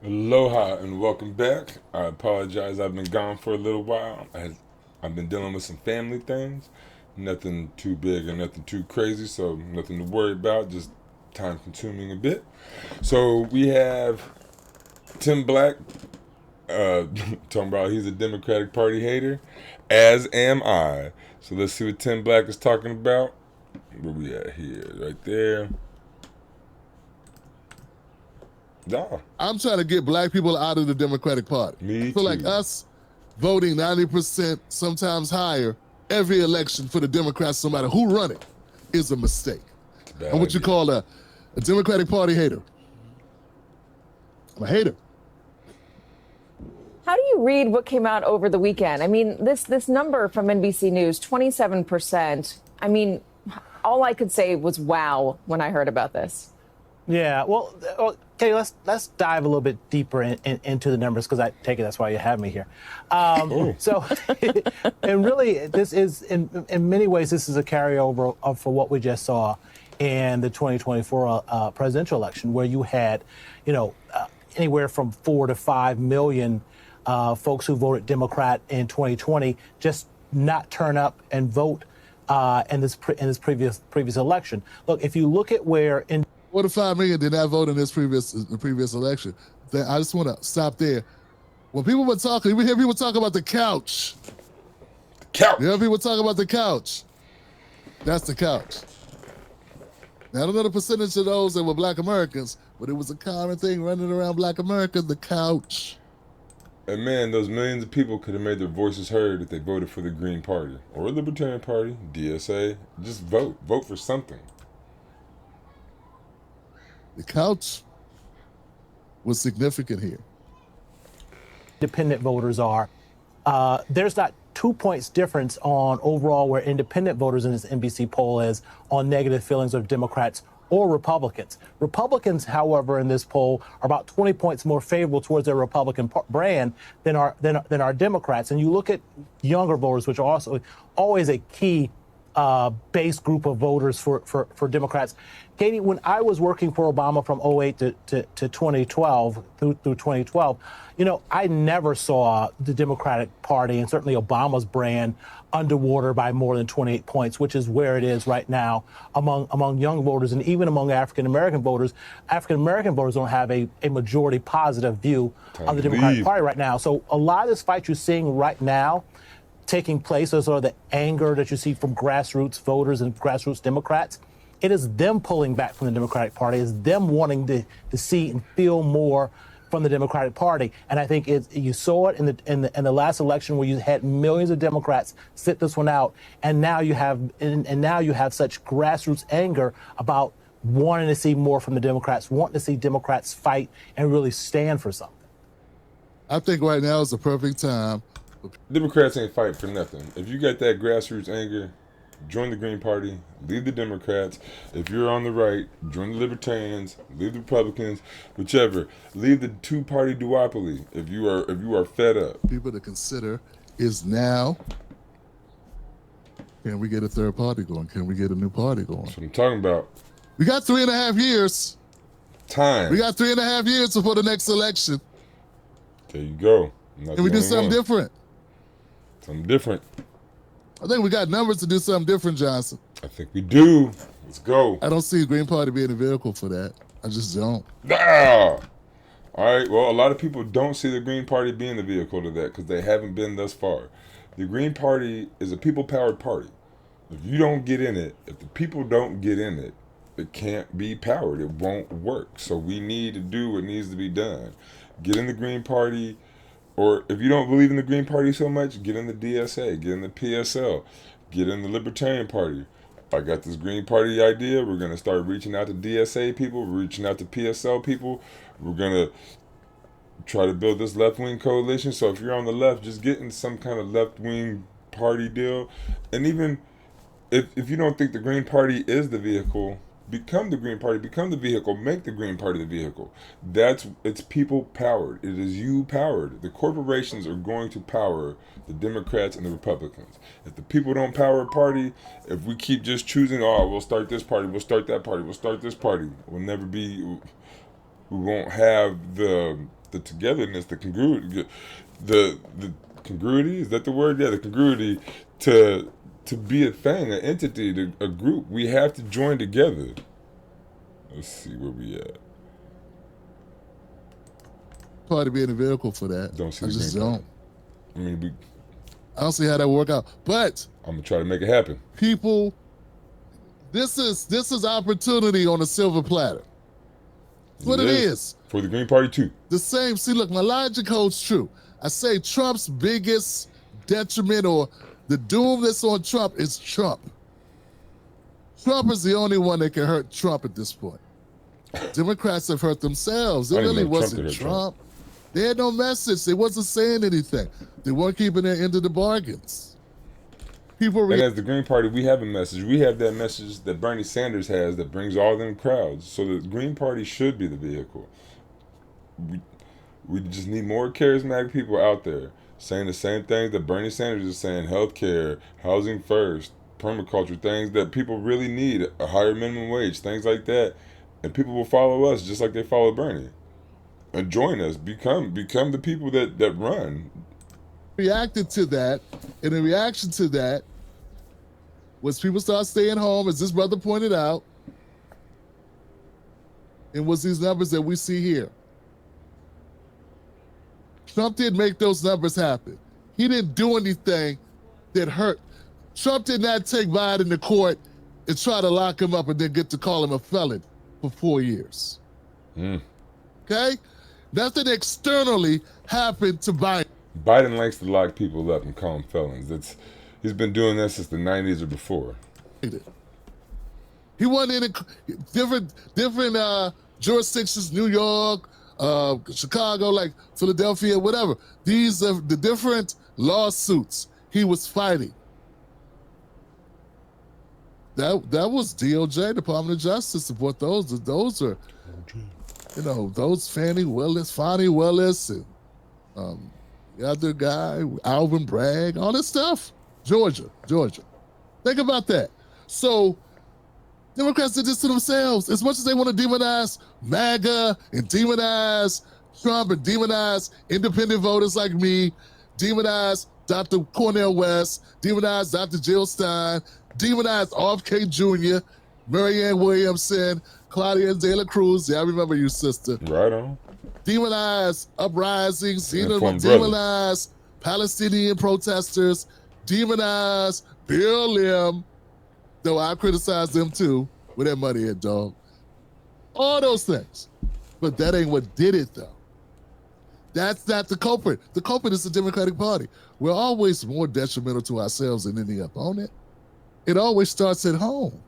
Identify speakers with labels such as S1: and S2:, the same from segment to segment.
S1: Aloha and welcome back. I apologize, I've been gone for a little while. I've been dealing with some family things. Nothing too big or nothing too crazy, so nothing to worry about, just time consuming a bit. So we have Tim Black talking about he's a Democratic Party hater, as am I. So let's see what Tim Black is talking about. Where we at here? Right there. Yeah,
S2: I'm trying to get black people out of the Democratic Party.
S1: me
S2: I feel like
S1: too.
S2: us voting 90%, sometimes higher, every election for the Democrats, no matter who run it, is a mistake.
S1: It's a bad
S2: I'm what you
S1: idea.
S2: call a Democratic Party hater. I'm a hater.
S3: How do you read what came out over the weekend? I mean, this number from NBC News, 27%. I mean, all I could say was wow when I heard about this.
S4: Yeah, well, okay, let's dive a little bit deeper into the numbers because I take it that's why you have me here. So, and really, this is in many ways this is a carryover for what we just saw in the 2024 presidential election, where you had, anywhere from 4 to 5 million folks who voted Democrat in 2020 just not turn up and vote in this previous election. Look, if you look at where in
S2: 4 to 5 million did not vote in the previous election. Then I just want to stop there. When people were talking, we hear people talk about the couch.
S1: Couch.
S2: You hear people talk about the couch. That's the couch. Now, I don't know the percentage of those that were black Americans, but it was a common thing running around black America, the couch.
S1: And man, those millions of people could have made their voices heard if they voted for the Green Party or Libertarian Party, DSA. Just vote. Vote for something.
S2: The couch was significant here.
S4: independent voters are, there's not 2 points difference on overall where independent voters in this NBC poll is on negative feelings of Democrats or Republicans. Republicans, however, in this poll are about 20 points more favorable towards their Republican brand than our Democrats. And you look at younger voters, which are also always a key base group of voters for Democrats. Katie, when I was working for Obama from '08 to 2012, through 2012, I never saw the Democratic Party and certainly Obama's brand underwater by more than 28 points, which is where it is right now among young voters and even among African American voters. African American voters don't have a majority positive view of the Democratic Party right now. So a lot of this fight you're seeing right now taking place, or sort of the anger that you see from grassroots voters and grassroots Democrats, it is them pulling back from the Democratic Party. It's them wanting to see and feel more from the Democratic Party. And I think you saw it in the last election where you had millions of Democrats sit this one out, and now you have such grassroots anger about wanting to see more from the Democrats, wanting to see Democrats fight and really stand for something.
S2: I think right now is the perfect time.
S1: Democrats ain't fighting for nothing. If you got that grassroots anger, join the Green Party, leave the Democrats. If you're on the right, join the Libertarians, leave the Republicans, whichever. Leave the two-party duopoly if you are fed up.
S2: People to consider is now, can we get a third party going? Can we get a new party going?
S1: That's what I'm talking about.
S2: We got 3.5 years.
S1: Time.
S2: We got 3.5 years before the next election.
S1: There you go.
S2: Can we do something different?
S1: Something different.
S2: I think we got numbers to do something different, Johnson.
S1: I think we do. Let's go.
S2: I don't see the Green Party being a vehicle for that. I just don't.
S1: Ah! All right, well, a lot of people don't see the Green Party being the vehicle to that because they haven't been thus far. The Green Party is a people-powered party. If you don't get in it, if the people don't get in it, it can't be powered. It won't work. So we need to do what needs to be done. Get in the Green Party, or if you don't believe in the Green Party so much, get in the DSA, get in the PSL, get in the Libertarian Party. I got this Green Party idea. We're going to start reaching out to DSA people, reaching out to PSL people. We're going to try to build this left-wing coalition. So if you're on the left, just get in some kind of left-wing party deal. And even if you don't think the Green Party is the vehicle, become the Green Party, become the vehicle, make the Green Party the vehicle. It's people powered. It is you powered. The corporations are going to power the Democrats and the Republicans. If the people don't power a party, if we keep just choosing, we'll start this party, we'll start that party, we'll start this party, we'll never be, we won't have the the togetherness, the congruity, the congruity, is that the word? Yeah, the congruity to be a thing, an entity, a group. We have to join together. Let's see where we at.
S2: Party being a vehicle for that.
S1: Don't see
S2: I
S1: the
S2: just
S1: green
S2: don't.
S1: party. I mean,
S2: I don't see how that work out. But
S1: I'm gonna try to make it happen.
S2: people, this is opportunity on a silver platter. That's what it is.
S1: For the Green Party too.
S2: The same. See, look, my logic holds true. I say Trump's biggest detriment or the doom that's on Trump is Trump. Trump is the only one that can hurt Trump at this point. Democrats have hurt themselves. It really wasn't Trump. They had no message. They wasn't saying anything. They weren't keeping their end of the bargains. People.
S1: And as the Green Party, we have a message. We have that message that Bernie Sanders has that brings all them crowds. So the Green Party should be the vehicle. We just need more charismatic people out there saying the same things that Bernie Sanders is saying: healthcare, housing first, permaculture, things that people really need, a higher minimum wage, things like that. And people will follow us just like they follow Bernie. And join us, become the people that run.
S2: Reacted to that, and in reaction to that was people start staying home, as this brother pointed out, and was these numbers that we see here. Trump didn't make those numbers happen. He didn't do anything that hurt. Trump did not take Biden to court and try to lock him up and then get to call him a felon for 4 years. Okay? Nothing externally happened to Biden.
S1: Biden likes to lock people up and call them felons. He's been doing that since the 90s or before.
S2: He wasn't in different jurisdictions, New York, Chicago, like Philadelphia, whatever. These are the different lawsuits he was fighting. That was DOJ, Department of Justice, what those are, those Fani Willis, and the other guy, Alvin Bragg, all this stuff. Georgia. Think about that. So Democrats did this to themselves. As much as they want to demonize MAGA and demonize Trump and demonize independent voters like me, demonize Dr. Cornel West, demonize Dr. Jill Stein, demonize RFK Jr., Marianne Williamson, Claudia De La Cruz. Yeah, I remember you, sister.
S1: Right on.
S2: Demonize uprisings, demonize Palestinian protesters, demonize Bill Lim, though I criticize them too, with that money head dog. All those things. But that ain't what did it, though. That's not the culprit. The culprit is the Democratic Party. We're always more detrimental to ourselves than any opponent. It always starts at home.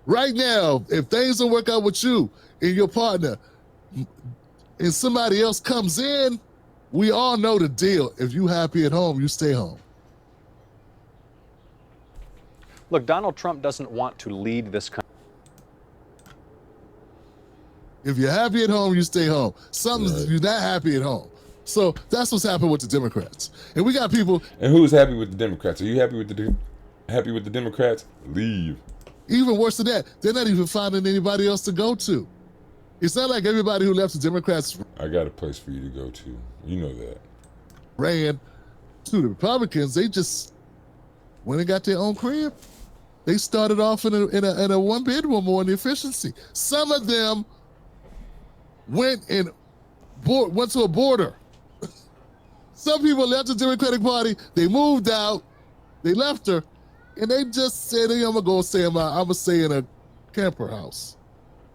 S2: Right now, if things don't work out with you and your partner, and somebody else comes in, we all know the deal. If you happy at home, you stay home.
S5: Look, Donald Trump doesn't want to lead this country.
S2: If you're happy at home, you stay home. You're not happy at home. So that's what's happened with the Democrats. And we got people.
S1: And who's happy with the Democrats? Are you happy with the Democrats? Leave.
S2: Even worse than that, they're not even finding anybody else to go to. It's not like everybody who left the Democrats.
S1: I got a place for you to go to. You know that.
S2: Ran to the Republicans. They just went and got their own crib. They started off in a one bedroom or in efficiency. Some of them went to a border. Some people left the Democratic Party. They moved out. They left her, and they just said, "I'm gonna stay in a camper house.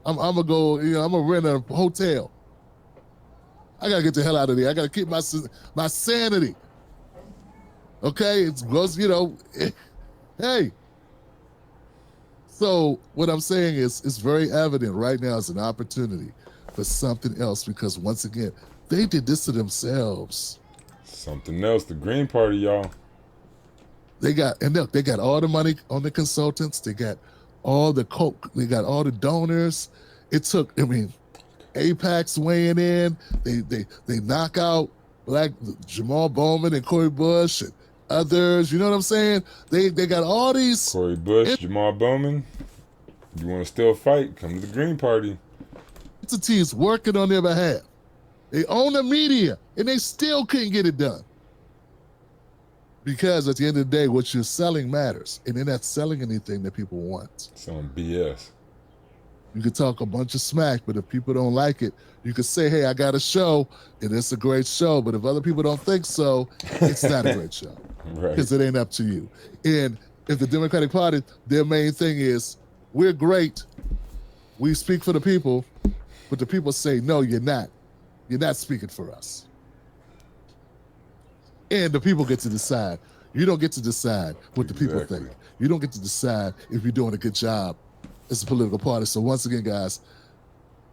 S2: I'm gonna go. I'm gonna rent a hotel. I gotta get the hell out of there. I gotta keep my sanity." Okay, it's because hey. So what I'm saying is, it's very evident right now as an opportunity for something else, because once again, they did this to themselves.
S1: Something else. The Green Party, y'all.
S2: They got all the money on the consultants. They got all the coke. They got all the donors. It took, AIPAC's weighing in. They knock out Jamal Bowman and Cori Bush and others. You know what I'm saying? They got all these.
S1: Cori Bush, Jamal Bowman. You want to still fight? Come to the Green Party.
S2: Entities working on their behalf. They own the media, and they still couldn't get it done. Because at the end of the day, what you're selling matters, and they're not selling anything that people want.
S1: Some BS.
S2: You could talk a bunch of smack, but if people don't like it, you could say, hey, I got a show, and it's a great show. But if other people don't think so, it's not a great show.
S1: Right.
S2: Because it ain't up to you. And if the Democratic Party, their main thing is, we're great, we speak for the people, but the people say, no, you're not. You're not speaking for us. And the people get to decide. You don't get to decide what the people
S1: Exactly.
S2: think. You don't get to decide if you're doing a good job as a political party. So once again, guys,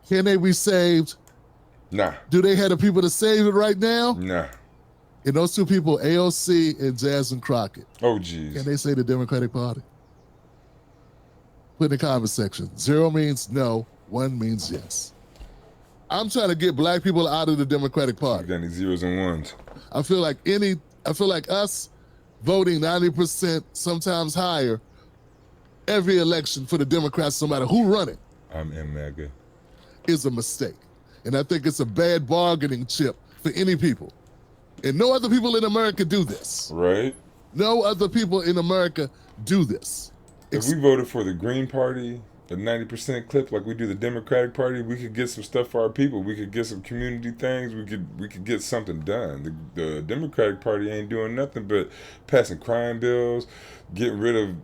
S2: can they be saved?
S1: Nah.
S2: Do they have the people to save it right now?
S1: Nah.
S2: And those two people, AOC and Jasmine Crockett,
S1: Oh, geez.
S2: can they say the Democratic Party? Put in the comment section. 0 means no, 1 means yes. I'm trying to get black people out of the Democratic
S1: You
S2: Party.
S1: got any zeros and ones?
S2: I feel like us voting 90%, sometimes higher, every election for the Democrats, no matter who run it,
S1: I'm in MAGA.
S2: is a mistake. And I think it's a bad bargaining chip for any people. And no other people in America do this.
S1: Right?
S2: No other people in America do this.
S1: If we voted for the Green Party, the 90% clip like we do the Democratic Party, we could get some stuff for our people. We could get some community things. We could get something done. The Democratic Party ain't doing nothing but passing crime bills, getting rid of,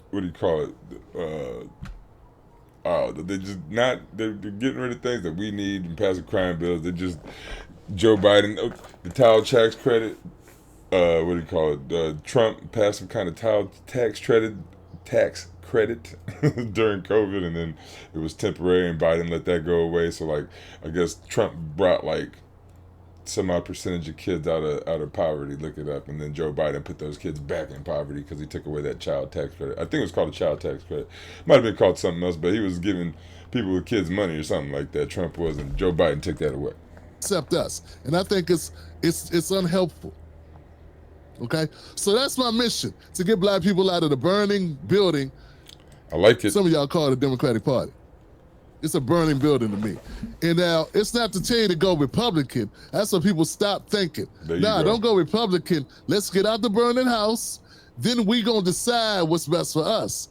S1: what do you call it? They're getting rid of things that we need and passing crime bills. They're just, Joe Biden, the child tax credit, what do you call it? Trump passed some kind of child tax credit during COVID, and then it was temporary, and Biden let that go away. So, like, I guess Trump brought like some odd percentage of kids out of poverty. Look it up, and then Joe Biden put those kids back in poverty because he took away that child tax credit. I think it was called a child tax credit. Might have been called something else, but he was giving people with kids money or something like that. Trump was, and Joe Biden took that away.
S2: Except us. And I think it's unhelpful. Okay? So that's my mission, to get black people out of the burning building.
S1: I like it.
S2: Some of y'all call it the Democratic Party. It's a burning building to me. And now, it's not to tell you to go Republican. That's what people stop thinking.
S1: There you
S2: Nah,
S1: go.
S2: don't go Republican. Let's get out the burning house. Then we gonna decide what's best for us.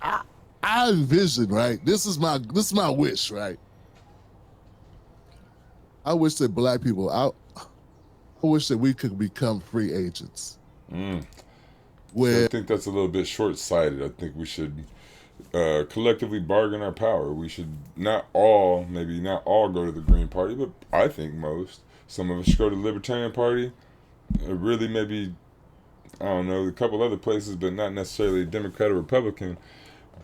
S2: I envision, right? This is my wish, right? I wish that black people, I wish that we could become free agents. Where
S1: I think that's a little bit short-sighted. I think we should collectively bargain our power. We should maybe not all go to the Green Party, but I think most. Some of us should go to the Libertarian Party. Really, maybe, I don't know, a couple other places, but not necessarily Democrat or Republican.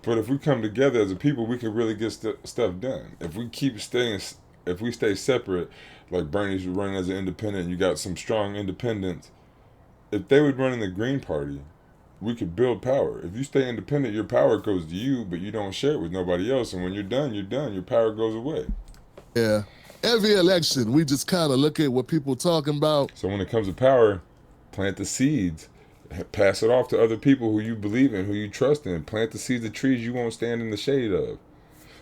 S1: But if we come together as a people, we can really get stuff done. If we stay separate, like Bernie's running as an independent, and you got some strong independents. If they would run in the Green Party, we could build power. If you stay independent, your power goes to you, but you don't share it with nobody else. And when you're done, you're done. Your power goes away.
S2: yeah, every election, we just kind of look at what people talking about.
S1: So when it comes to power, plant the seeds. Pass it off to other people who you believe in, who you trust in. Plant the seeds of trees you won't stand in the shade of.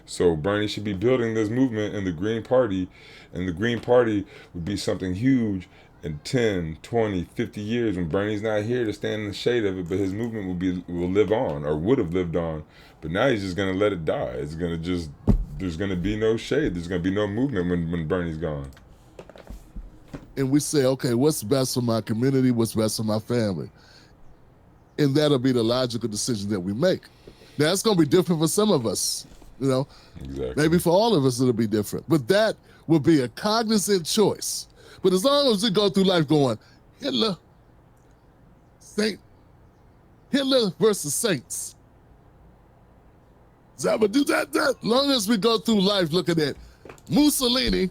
S1: So Bernie should be building this movement in the Green Party, and the Green Party would be something huge in 10, 20, 50 years when Bernie's not here to stand in the shade of it, but his movement will live on, or would have lived on. But now he's just going to let it die. There's going to be no shade. There's going to be no movement when Bernie's gone.
S2: And we say, okay, what's best for my community? What's best for my family? And that'll be the logical decision that we make. Now, it's going to be different for some of us, you know.
S1: Exactly.
S2: Maybe for all of us, it'll be different. But that will be a cognizant choice. But as long as we go through life going, Hitler versus Saints. As long as we go through life looking at Mussolini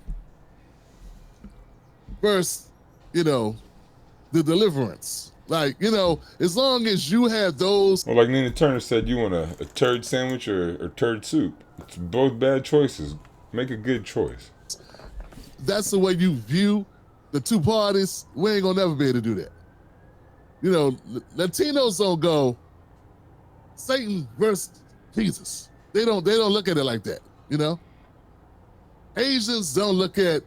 S2: versus, the deliverance. Like, as long as you have those.
S1: Well, like Nina Turner said, you want a turd sandwich or turd soup. It's both bad choices. Make a good choice.
S2: That's the way you view the two parties. We ain't gonna never be able to do that. Latinos don't go Satan versus Jesus. They don't look at it like that, Asians don't look at,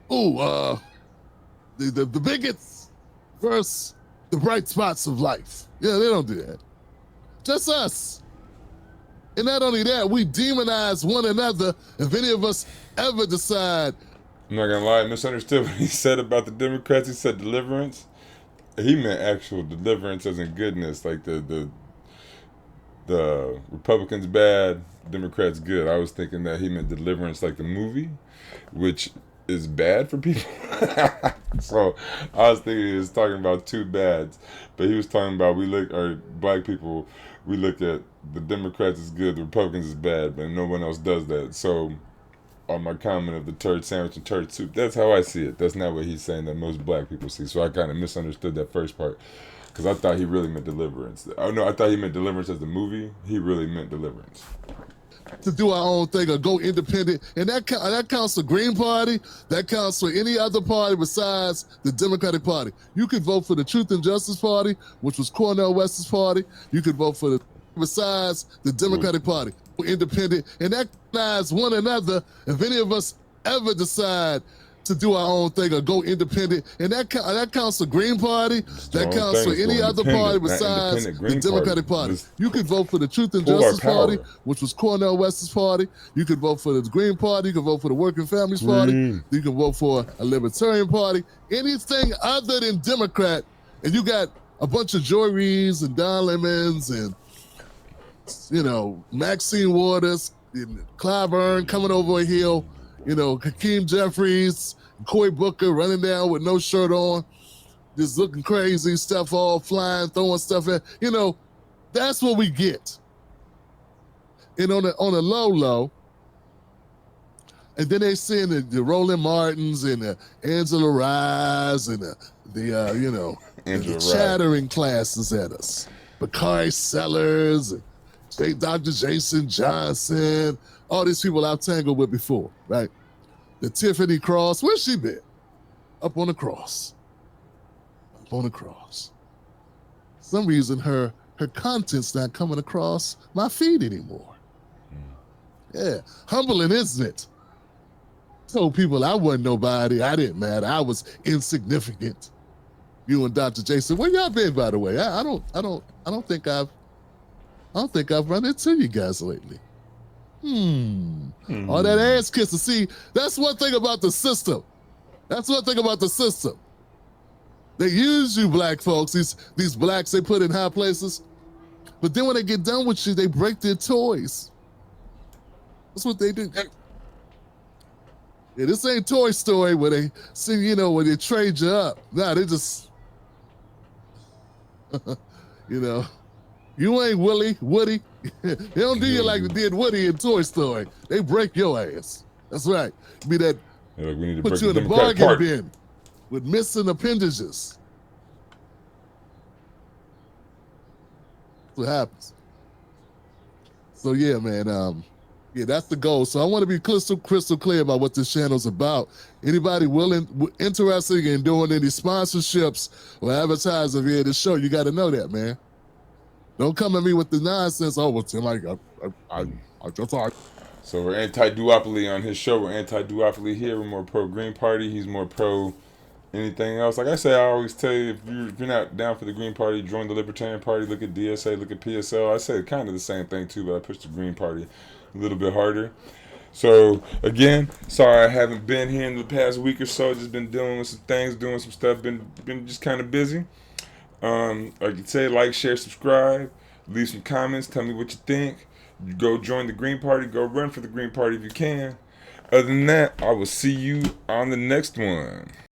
S2: the bigots versus the bright spots of life. Yeah, they don't do that. Just us. And not only that, we demonize one another if any of us ever decide.
S1: I'm not gonna lie, I misunderstood what he said about the Democrats. He said deliverance. He meant actual deliverance as in goodness, like the Republicans bad, Democrats good. I was thinking that he meant deliverance like the movie, which is bad for people. So I was thinking he was talking about two bads, but he was talking about black people, we look at the Democrats is good, the Republicans is bad, but no one else does that. So on my comment of the turd sandwich and turd soup, that's how I see it. That's not what he's saying that most black people see. So I kind of misunderstood that first part because I thought he really meant deliverance. Oh no, I thought he meant deliverance as the movie. He really meant deliverance.
S2: To do our own thing or go independent, and that counts for Green Party. That counts for any other party besides the Democratic Party. You could vote for the Truth and Justice Party, which was Cornel West's party. You could vote for the besides the Democratic Party, independent, and that recognize one another. If any of us ever decide to do our own thing or go independent, and that counts for Green Party. That counts for any other party besides the Democratic Party. You could vote for the Truth and Justice Party, which was Cornel West's party. You could vote for the Green Party. You could vote for the Working Families Party. You can vote for a Libertarian Party. Anything other than Democrat, and you got a bunch of Joy Reids and Don Lemons and Maxine Waters, and Clyburn coming over a hill. Hakeem Jeffries, Cory Booker running down with no shirt on, just looking crazy, stuff all flying, throwing stuff at, that's what we get. And on a low, and then they send the Roland Martins and the Angela Rise and the chattering classes at us. Bakari Sellers, and Dr. Jason Johnson, all these people I've tangled with before, right? The Tiffany Cross, where's she been? Up on the cross. Up on the cross. For some reason, her content's not coming across my feed anymore. Yeah, humbling, isn't it? Told people I wasn't nobody, I didn't matter, I was insignificant. You and Dr. Jason, where y'all been, by the way? I don't think I've run into you guys lately. All that ass kissing. See, that's one thing about the system. They use you black folks, these blacks they put in high places. But then when they get done with you, they break their toys. That's what they do. Yeah, this ain't Toy Story where they see, where they trade you up. Nah, they just, you ain't Woody. They don't do you like they did Woody in Toy Story. They break your ass. That's right. Be that,
S1: we need to
S2: put you in a bargain bin with missing appendages. That's what happens. So yeah, man. That's the goal. So I want to be crystal clear about what this channel's about. Anybody interested in doing any sponsorships or advertising via the show, you got to know that, man. Don't come at me with the nonsense. Oh, well, Tim, I just thought.
S1: So we're anti-duopoly on his show. We're anti-duopoly here. We're more pro-Green Party. He's more pro anything else. Like I say, I always tell you, if you're not down for the Green Party, join the Libertarian Party. Look at DSA, look at PSL. I say kind of the same thing too, but I push the Green Party a little bit harder. So again, sorry I haven't been here in the past week or so. Just been dealing with some things, doing some stuff. Been just kind of busy. Like you say, like, share, subscribe, leave some comments, tell me what you think. Go join the Green Party, go run for the Green Party if you can. Other than that, I will see you on the next one.